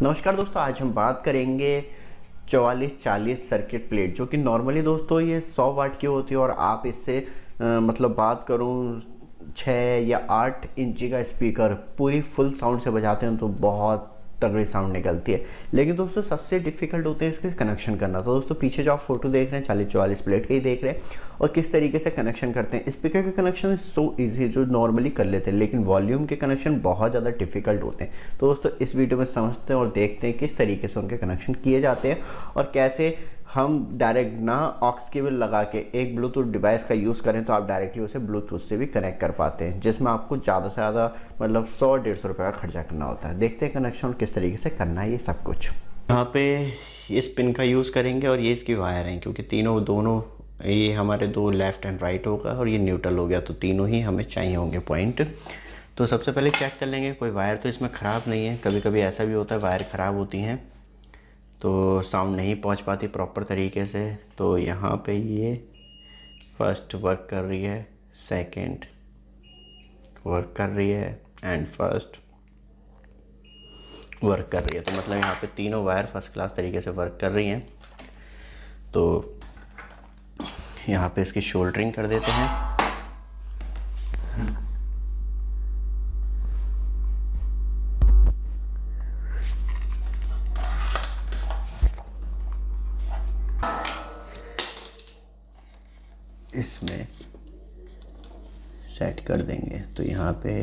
नमस्कार दोस्तों, आज हम बात करेंगे 4440 सर्किट प्लेट, जो कि नॉर्मली दोस्तों ये 100 वाट की होती है और आप इससे मतलब बात करूँ 6 या 8 इंची का स्पीकर पूरी फुल साउंड से बजाते हैं तो बहुत तगड़ी साउंड निकलती है। लेकिन दोस्तों सबसे डिफिकल्ट होते हैं इसके कनेक्शन करना। तो दोस्तों पीछे जो आप फोटो देख रहे हैं 4044 प्लेट के ही देख रहे हैं और किस तरीके से कनेक्शन करते हैं। स्पीकर के कनेक्शन सो इजी जो नॉर्मली कर लेते हैं, लेकिन वॉल्यूम के कनेक्शन बहुत ज़्यादा डिफिकल्ट होते हैं। तो दोस्तों इस वीडियो में समझते हैं और देखते हैं किस तरीके से उनके कनेक्शन किए जाते हैं और कैसे हम डायरेक्ट ना ऑक्स केबल लगा के एक ब्लूटूथ डिवाइस का यूज़ करें तो आप डायरेक्टली उसे ब्लूटूथ से भी कनेक्ट कर पाते हैं, जिसमें आपको ज़्यादा से ज़्यादा मतलब 100-150 रुपये का खर्चा करना होता है। देखते हैं कनेक्शन किस तरीके से करना है ये सब कुछ। यहाँ पे इस पिन का यूज़ करेंगे और ये इसकी वायर हैं, क्योंकि दोनों ये हमारे दो लेफ़्ट एंड राइट होगा और ये न्यूट्रल हो गया, तो तीनों ही हमें चाहिए होंगे पॉइंट। तो सबसे पहले चेक कर लेंगे कोई वायर तो इसमें ख़राब नहीं है। कभी कभी ऐसा भी होता है वायर ख़राब होती हैं तो साउंड नहीं पहुंच पाती प्रॉपर तरीके से। तो यहाँ पे ये फर्स्ट वर्क कर रही है, सेकंड वर्क कर रही है एंड फर्स्ट वर्क कर रही है। तो मतलब यहाँ पे तीनों वायर फर्स्ट क्लास तरीके से वर्क कर रही हैं। तो यहाँ पे इसकी शोल्डरिंग कर देते हैं। इसमें सेट कर देंगे। तो यहाँ पे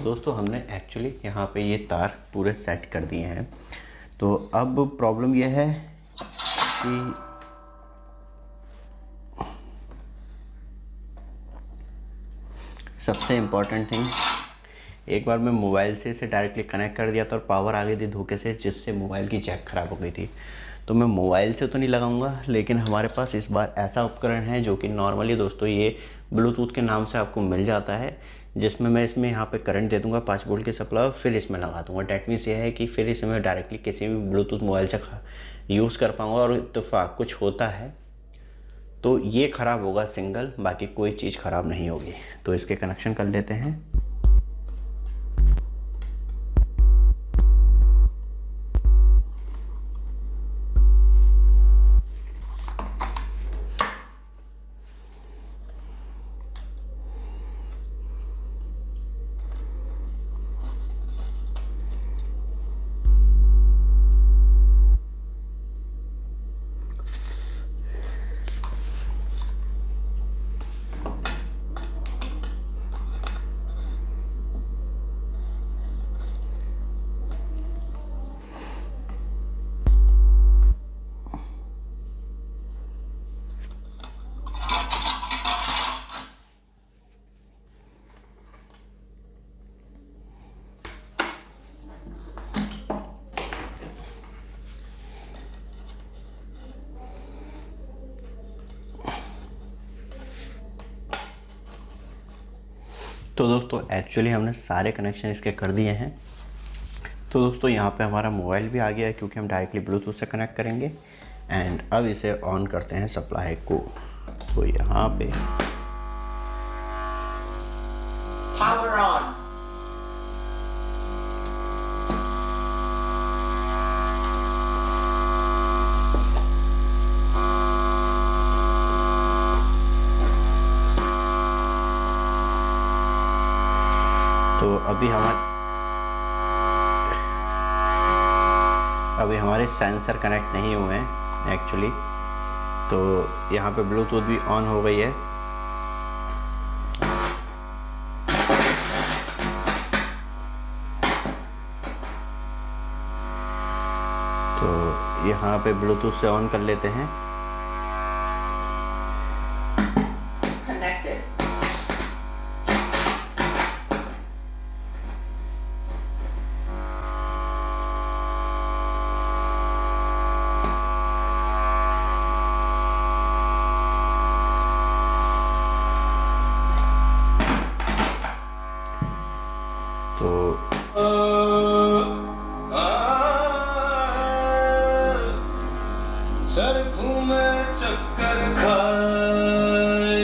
दोस्तों हमने एक्चुअली यहाँ पे ये तार पूरे सेट कर दिए हैं। तो अब प्रॉब्लम यह है कि सबसे इम्पॉर्टेंट थिंग, एक बार मैं मोबाइल से इसे डायरेक्टली कनेक्ट कर दिया था और पावर आ गई थी धोखे से, जिससे मोबाइल की जैक ख़राब हो गई थी। तो मैं मोबाइल से तो नहीं लगाऊंगा, लेकिन हमारे पास इस बार ऐसा उपकरण है जो कि नॉर्मली दोस्तों ये ब्लूटूथ के नाम से आपको मिल जाता है, जिसमें मैं इसमें यहाँ पे करंट दे दूंगा 5 वोल्ट की सप्लाई, फिर इसमें लगा दूंगा। डैट मीन्स ये है कि फिर इसे मैं डायरेक्टली किसी भी ब्लूटूथ मोबाइल से यूज़ कर पाऊँगा। और इत्तेफाक कुछ होता है तो ये ख़राब होगा सिंगल, बाकी कोई चीज़ ख़राब नहीं होगी। तो इसके कनेक्शन कर लेते हैं। तो दोस्तों एक्चुअली हमने सारे कनेक्शन इसके कर दिए हैं। तो दोस्तों यहाँ पे हमारा मोबाइल भी आ गया है, क्योंकि हम डायरेक्टली ब्लूटूथ से कनेक्ट करेंगे। एंड अब इसे ऑन करते हैं सप्लाई को। तो यहाँ पे Power on. तो अभी हमारे सेंसर कनेक्ट नहीं हुए हैं एक्चुअली। तो यहाँ पे ब्लूटूथ भी ऑन हो गई है। तो यहाँ पे ब्लूटूथ से ऑन कर लेते हैं। Connected. तो सर घूमे चक्कर खाए,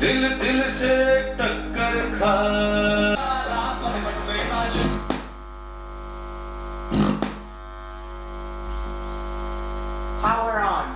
दिल दिल से टक्कर खाए। Power on.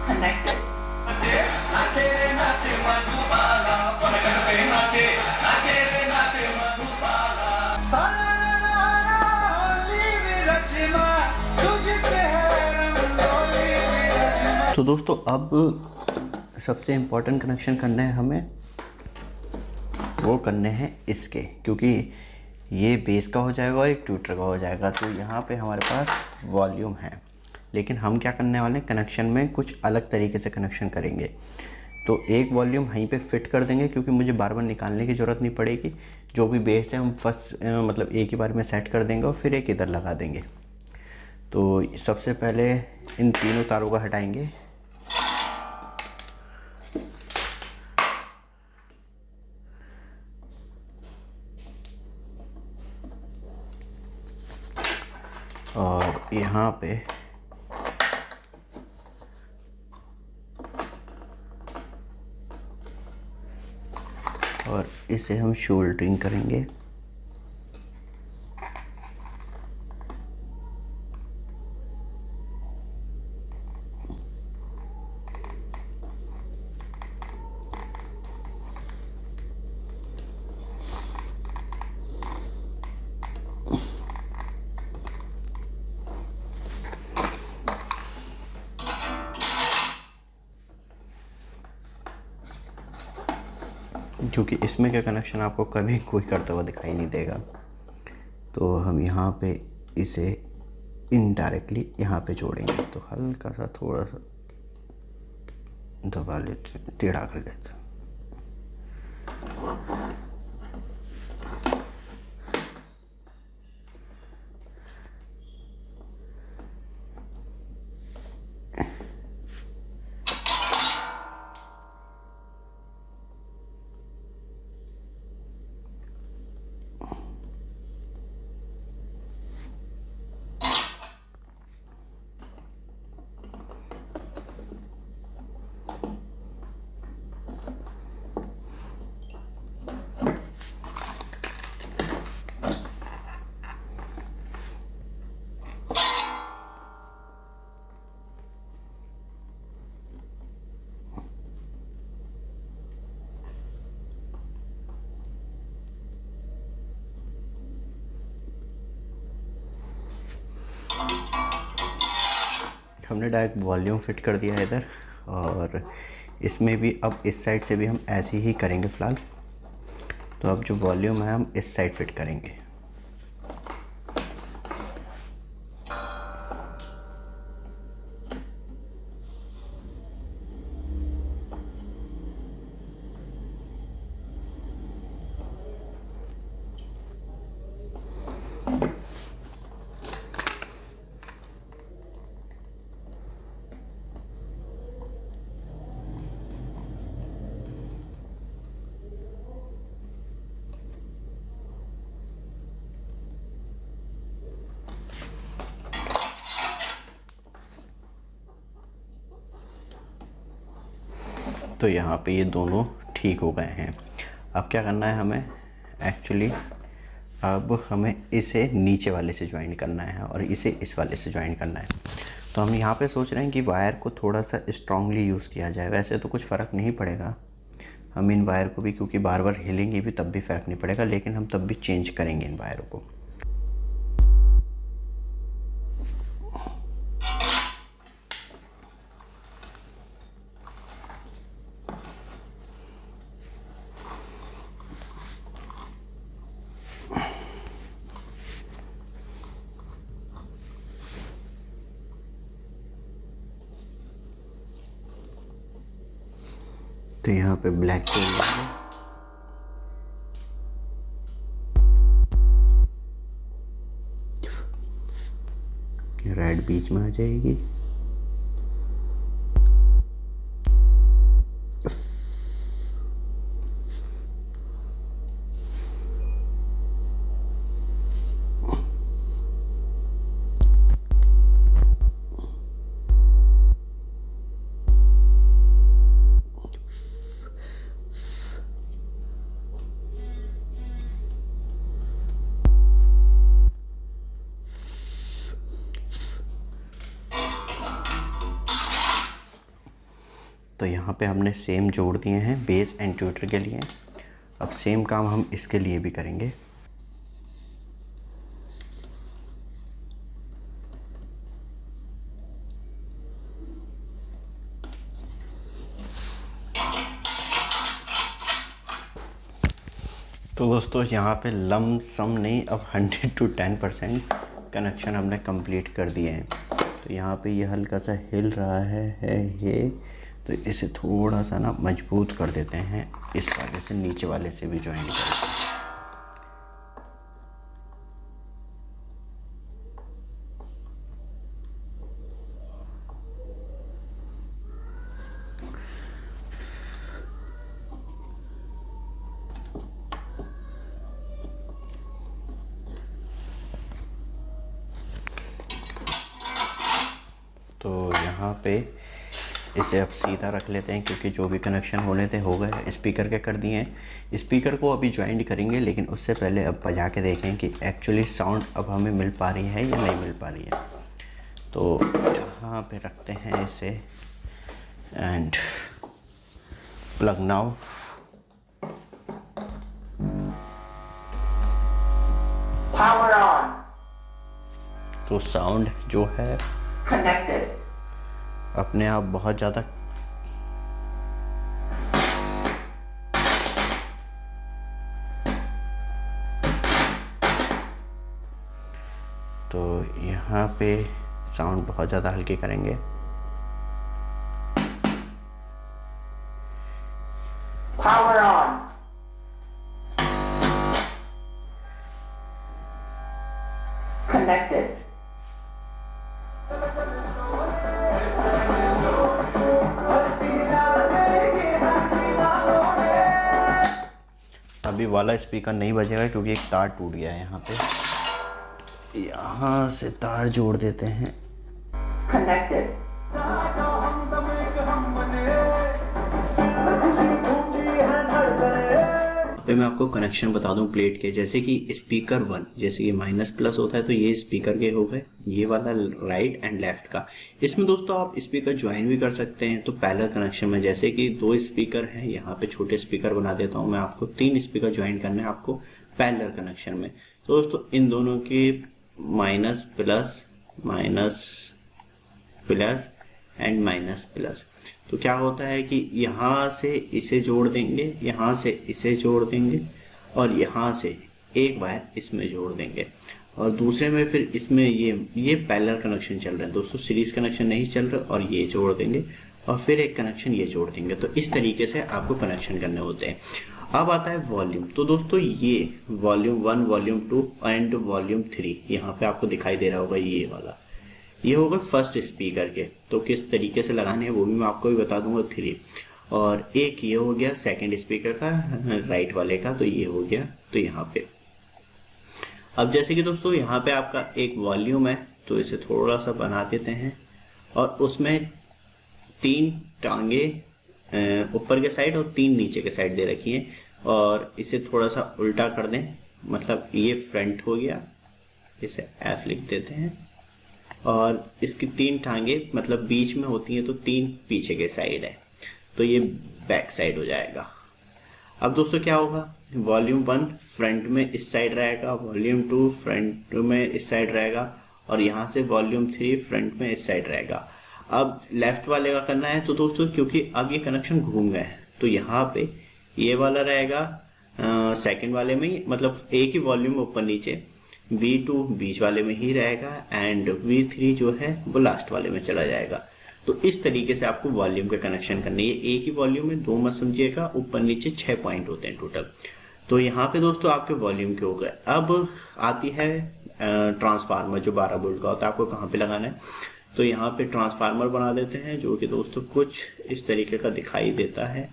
Connected. नाचे नाचे रे नाचे मधुबाला, पलक पे नाचे नाचे रे नाचे मधुबाला। सारा होली विरचना तुझसे है, रंगोली विरचना। तो दोस्तों अब सबसे इम्पोर्टेंट कनेक्शन करना है हमें, वो करने हैं इसके, क्योंकि ये बेस का हो जाएगा और एक ट्विटर का हो जाएगा। तो यहाँ पे हमारे पास वॉल्यूम है, लेकिन हम क्या करने वाले हैं, कनेक्शन में कुछ अलग तरीके से कनेक्शन करेंगे। तो एक वॉल्यूम वहीं पे फिट कर देंगे, क्योंकि मुझे बार बार निकालने की ज़रूरत नहीं पड़ेगी। जो भी बेस है हम फर्स्ट मतलब एक ही बार में सेट कर देंगे और फिर एक इधर लगा देंगे। तो सबसे पहले इन तीनों तारों को हटाएंगे। और यहाँ पे और इसे हम शोल्डरिंग करेंगे। क्योंकि इसमें का कनेक्शन आपको कभी कोई करता हुआ दिखाई नहीं देगा। तो हम यहाँ पे इसे इनडायरेक्टली यहाँ पे जोड़ेंगे। तो हल्का सा थोड़ा सा दबा लेते हैं, टेढ़ा कर लेते हैं। हमने डायरेक्ट वॉल्यूम फिट कर दिया है इधर, और इसमें भी अब इस साइड से भी हम ऐसे ही करेंगे फ़िलहाल। तो अब जो वॉल्यूम है हम इस साइड फिट करेंगे। तो यहाँ पे ये दोनों ठीक हो गए हैं। अब क्या करना है हमें, एक्चुअली अब हमें इसे नीचे वाले से ज्वाइन करना है और इसे इस वाले से ज्वाइन करना है। तो हम यहाँ पे सोच रहे हैं कि वायर को थोड़ा सा स्ट्रांगली यूज़ किया जाए। वैसे तो कुछ फ़र्क नहीं पड़ेगा, हम इन वायर को भी क्योंकि बार बार हिलेंगे भी तब भी फ़र्क नहीं पड़ेगा, लेकिन हम तब भी चेंज करेंगे इन वायरों को। तो यहाँ पे ब्लैक को रेड बीच में आ जाएगी। तो यहाँ पे हमने सेम जोड़ दिए हैं बेस एंड ट्विटर के लिए। अब सेम काम हम इसके लिए भी करेंगे। तो दोस्तों यहाँ पे लम सम नहीं, अब 100 to 10% कनेक्शन हमने कंप्लीट कर दिए हैं। तो यहाँ पे ये हल्का सा हिल रहा है ये, तो इसे थोड़ा सा ना मजबूत कर देते हैं, इस वाले से नीचे वाले से भी ज्वाइन करते हैं। तो यहाँ पे इसे अब सीधा रख लेते हैं, क्योंकि जो भी कनेक्शन होने थे हो गए। स्पीकर के कर दिए हैं, स्पीकर को अभी ज्वाइन करेंगे, लेकिन उससे पहले अब बजा के देखें कि एक्चुअली साउंड अब हमें मिल पा रही है या नहीं मिल पा रही है। तो यहाँ पे रखते हैं इसे and plug now. Power on. तो साउंड जो है Connected. अपने आप बहुत ज़्यादा तो यहाँ पे साउंड बहुत ज़्यादा हल्की करेंगे। Power on. Connected. अभी वाला स्पीकर नहीं बजेगा क्योंकि एक तार टूट गया है यहाँ पे। यहाँ से तार जोड़ देते हैं। Connected. पे मैं आपको कनेक्शन बता दूं प्लेट के, जैसे कि स्पीकर 1 जैसे कि माइनस प्लस होता है, तो ये स्पीकर के हो गए, ये वाला राइट एंड लेफ्ट का। इसमें दोस्तों आप स्पीकर ज्वाइन भी कर सकते हैं। तो पैरेलल कनेक्शन में जैसे कि 2 स्पीकर हैं, यहाँ पे छोटे स्पीकर बना देता हूँ मैं आपको, 3 स्पीकर ज्वाइन करने हैं आपको पैरेलल कनेक्शन में। तो दोस्तों इन दोनों की minus plus and minus plus, तो क्या होता है कि यहाँ से इसे जोड़ देंगे, यहाँ से इसे जोड़ देंगे, और यहाँ से एक वायर इसमें जोड़ देंगे, और दूसरे में फिर इसमें ये पैरेलल कनेक्शन चल रहा है दोस्तों, सीरीज कनेक्शन नहीं चल रहा, और ये जोड़ देंगे, और फिर एक कनेक्शन ये जोड़ देंगे। तो इस तरीके से आपको कनेक्शन करने होते हैं। अब आता है वॉल्यूम। तो दोस्तों ये वॉल्यूम 1, वॉल्यूम 2 एंड वॉल्यूम 3 यहाँ पे आपको दिखाई दे रहा होगा, ये वाला ये होगा फर्स्ट स्पीकर के। तो किस तरीके से लगाने हैं वो भी मैं आपको भी बता दूंगा 3। और एक ये हो गया सेकंड स्पीकर का, राइट वाले का, तो ये हो गया। तो यहाँ पे अब जैसे कि दोस्तों यहाँ पे आपका एक वॉल्यूम है, तो इसे थोड़ा सा बना देते हैं, और उसमें 3 टांगे ऊपर के साइड और 3 नीचे के साइड दे रखी हैं, और इसे थोड़ा सा उल्टा कर दें, मतलब ये फ्रंट हो गया, इसे F लिख देते हैं, और इसकी 3 टांगे मतलब बीच में होती हैं, तो 3 पीछे के साइड है, तो ये बैक साइड हो जाएगा। अब दोस्तों क्या होगा, वॉल्यूम 1 फ्रंट में इस साइड रहेगा, वॉल्यूम 2 फ्रंट में इस साइड रहेगा, और यहाँ से वॉल्यूम 3 फ्रंट में इस साइड रहेगा। अब लेफ्ट वाले का करना है, तो दोस्तों क्योंकि अब ये कनेक्शन घूम गए हैं, तो यहाँ पे ये वाला रहेगा सेकंड वाले में, मतलब एक ही वॉल्यूम ऊपर नीचे, V2 बीच वाले में ही रहेगा, एंड V3 जो है वो लास्ट वाले में चला जाएगा। तो इस तरीके से आपको वॉल्यूम के कनेक्शन करने, ये एक ही वॉल्यूम में 2 मत समझिएगा, ऊपर नीचे 6 पॉइंट होते हैं टोटल। तो यहाँ पे दोस्तों आपके वॉल्यूम के हो गए। अब आती है ट्रांसफार्मर जो 12 वोल्ट का होता है, आपको कहाँ पे लगाना है। तो यहाँ पे ट्रांसफार्मर बना देते हैं, जो कि दोस्तों कुछ इस तरीके का दिखाई देता है,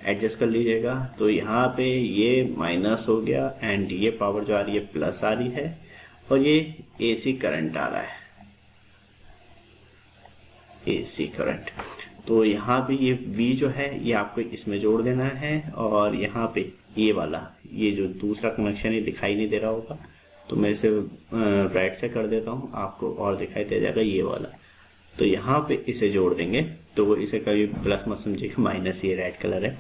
एडजस्ट कर लीजिएगा। तो यहाँ पे ये माइनस हो गया, एंड ये पावर जो आ रही है प्लस आ रही है, और ये AC करंट आ रहा है, AC करंट। तो यहाँ पे ये V जो है ये आपको इसमें जोड़ देना है, और यहाँ पे ये वाला, ये जो दूसरा कनेक्शन ये दिखाई नहीं दे रहा होगा, तो मैं इसे राइट से कर देता हूँ, आपको और दिखाई दे जाएगा ये वाला। तो यहाँ पे इसे जोड़ देंगे, तो इसे कभी प्लस मत समझिएगा, माइनस ये रेड कलर है।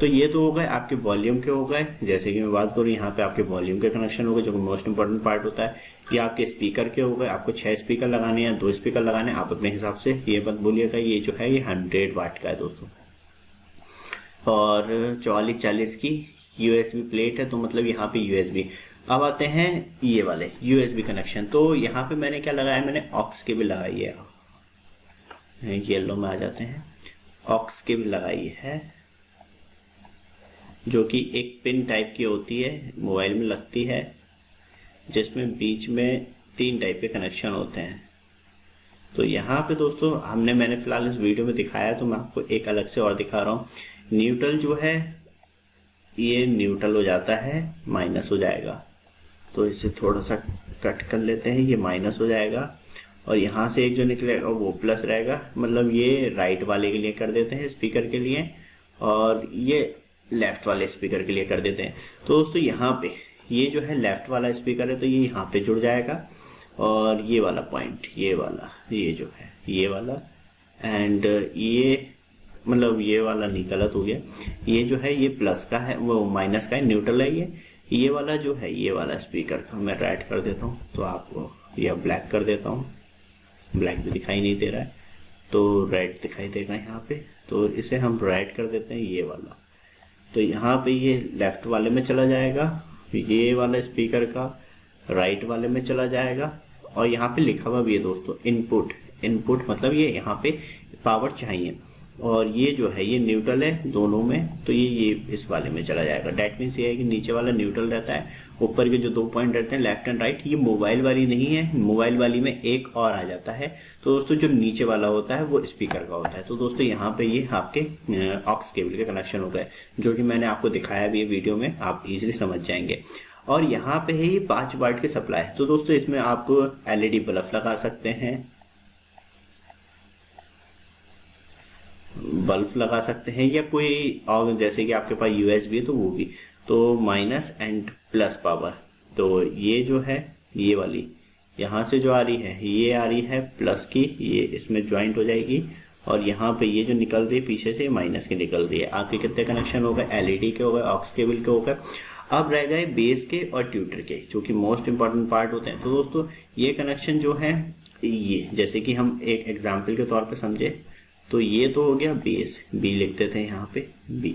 तो ये तो हो गए आपके वॉल्यूम के हो गए। जैसे कि मैं बात करूँ यहाँ पे आपके वॉल्यूम के कनेक्शन हो गए, जो कि मोस्ट इंपॉर्टेंट पार्ट होता है। ये आपके स्पीकर के हो गए, आपको 6 स्पीकर लगाने हैं, 2 स्पीकर लगाने हैं, आप अपने हिसाब से। ये मत भूलिएगा, ये जो है ये 100 वाट का है दोस्तों। और 4440 की USB प्लेट है, तो मतलब यहाँ पे USB। अब आते हैं ये वाले USB कनेक्शन। तो यहाँ पे मैंने क्या लगाया, मैंने ऑक्स केबल लगाई है, येलो में आ जाते हैं, ऑक्स केबल लगाई है, जो कि एक पिन टाइप की होती है, मोबाइल में लगती है, जिसमें बीच में 3 टाइप के कनेक्शन होते हैं। तो यहाँ पे दोस्तों मैंने फिलहाल इस वीडियो में दिखाया, तो मैं आपको एक अलग से और दिखा रहा हूँ। न्यूट्रल जो है ये न्यूट्रल हो जाता है, माइनस हो जाएगा, तो इसे थोड़ा सा कट कर लेते हैं, ये माइनस हो जाएगा। और यहाँ से एक जो निकलेगा वो प्लस रहेगा, मतलब ये राइट वाले के लिए कर देते हैं स्पीकर के लिए, और ये लेफ़्ट वाले स्पीकर के लिए कर देते हैं। तो दोस्तों यहाँ पे ये जो है लेफ़्ट वाला स्पीकर है, तो ये यहाँ पे जुड़ जाएगा। और ये वाला पॉइंट, ये वाला, ये जो है ये वाला, एंड ये मतलब ये वाला नहीं, गलत हो गया, ये जो है ये प्लस का है, वो माइनस का है, न्यूट्रल है ये वाला जो है, ये वाला स्पीकर का मैं रेड कर देता हूँ, तो आपको या ब्लैक कर देता हूँ, ब्लैक भी दिखाई नहीं दे रहा है तो रेड दिखाई देगा यहाँ पे, तो इसे हम रेड कर देते हैं, ये वाला। तो यहाँ पे ये लेफ़्ट वाले में चला जाएगा, ये वाला स्पीकर का राइट वाले में चला जाएगा। और यहाँ पे लिखा हुआ भी है दोस्तों इनपुट मतलब ये यहाँ पे पावर चाहिए। और ये जो है ये न्यूट्रल है दोनों में, तो ये इस वाले में चला जाएगा। डैट मीन्स ये है कि नीचे वाला न्यूट्रल रहता है, ऊपर के जो 2 पॉइंट रहते हैं लेफ्ट एंड राइट, ये मोबाइल वाली नहीं है, मोबाइल वाली में एक और आ जाता है। तो दोस्तों जो नीचे वाला होता है वो स्पीकर का होता है। तो दोस्तों यहाँ पे ये आपके ऑक्स केबल के कनेक्शन हो गए, जो कि मैंने आपको दिखाया भी है वीडियो में, आप इजीली समझ जाएंगे। और यहाँ पे है ये 5 वाट की सप्लाई। तो दोस्तों इसमें आप LED बल्ब लगा सकते हैं, बल्ब लगा सकते हैं, या कोई और जैसे कि आपके पास USB है तो वो भी। तो माइनस एंड प्लस पावर, तो ये जो है ये वाली यहाँ से जो आ रही है, ये आ रही है प्लस की, ये इसमें ज्वाइंट हो जाएगी। और यहाँ पे ये जो निकल रही है पीछे से माइनस की निकल रही है। आपके कितने कनेक्शन हो गए, LED के हो गए, ऑक्स केबल के हो गए। अब रह गए बेस के और ट्यूटर के, जो कि मोस्ट इंपॉर्टेंट पार्ट होते हैं। तो दोस्तों ये कनेक्शन जो है, ये जैसे कि हम एक एग्जाम्पल के तौर पर समझे, तो ये तो हो गया बेस, बी लिख देते हैं यहाँ पे बी।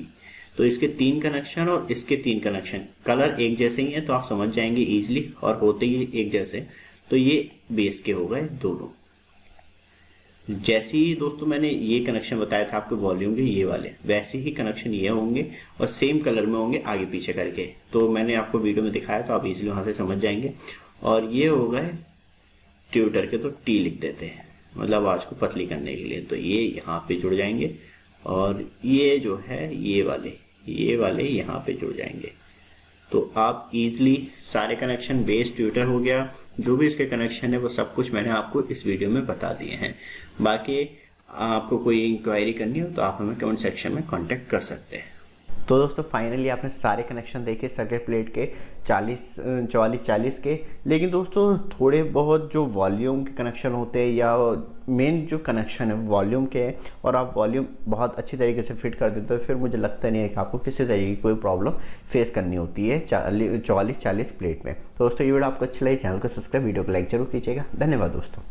तो इसके 3 कनेक्शन और इसके 3 कनेक्शन, कलर एक जैसे ही है तो आप समझ जाएंगे इजीली, और होते ही एक जैसे। तो ये बेस के हो गए दोनों। जैसे ही दोस्तों मैंने ये कनेक्शन बताया था आपके वॉल्यूम के, ये वाले वैसे ही कनेक्शन ये होंगे और सेम कलर में होंगे आगे पीछे करके। तो मैंने आपको वीडियो में दिखाया, तो आप इजीली वहाँ से समझ जाएंगे। और ये हो गए ट्यूटर के, तो टी लिख देते हैं, मतलब आवाज़ को पतली करने के लिए। तो ये यहाँ पे जुड़ जाएंगे, और ये जो है ये वाले यहाँ पे जुड़ जाएंगे। तो आप इजीली सारे कनेक्शन, बेस ट्यूटर हो गया, जो भी इसके कनेक्शन है वो सब कुछ मैंने आपको इस वीडियो में बता दिए हैं। बाकी आपको कोई इंक्वायरी करनी हो तो आप हमें कमेंट सेक्शन में कांटेक्ट कर सकते हैं। तो दोस्तों फाइनली आपने सारे कनेक्शन देखे सर्किट प्लेट के 4440 के। लेकिन दोस्तों थोड़े बहुत जो वॉल्यूम के कनेक्शन होते हैं, या मेन जो कनेक्शन है वॉल्यूम के हैं, और आप वॉल्यूम बहुत अच्छी तरीके से फिट कर देते हो, फिर मुझे लगता नहीं है कि आपको किसी तरीके की कोई प्रॉब्लम फेस करनी होती है 4440 प्लेट में। तो दोस्तों ये वीडियो आपको अच्छा लगे, चैनल को सब्सक्राइब, वीडियो को लाइक जरूर कीजिएगा। धन्यवाद दोस्तों।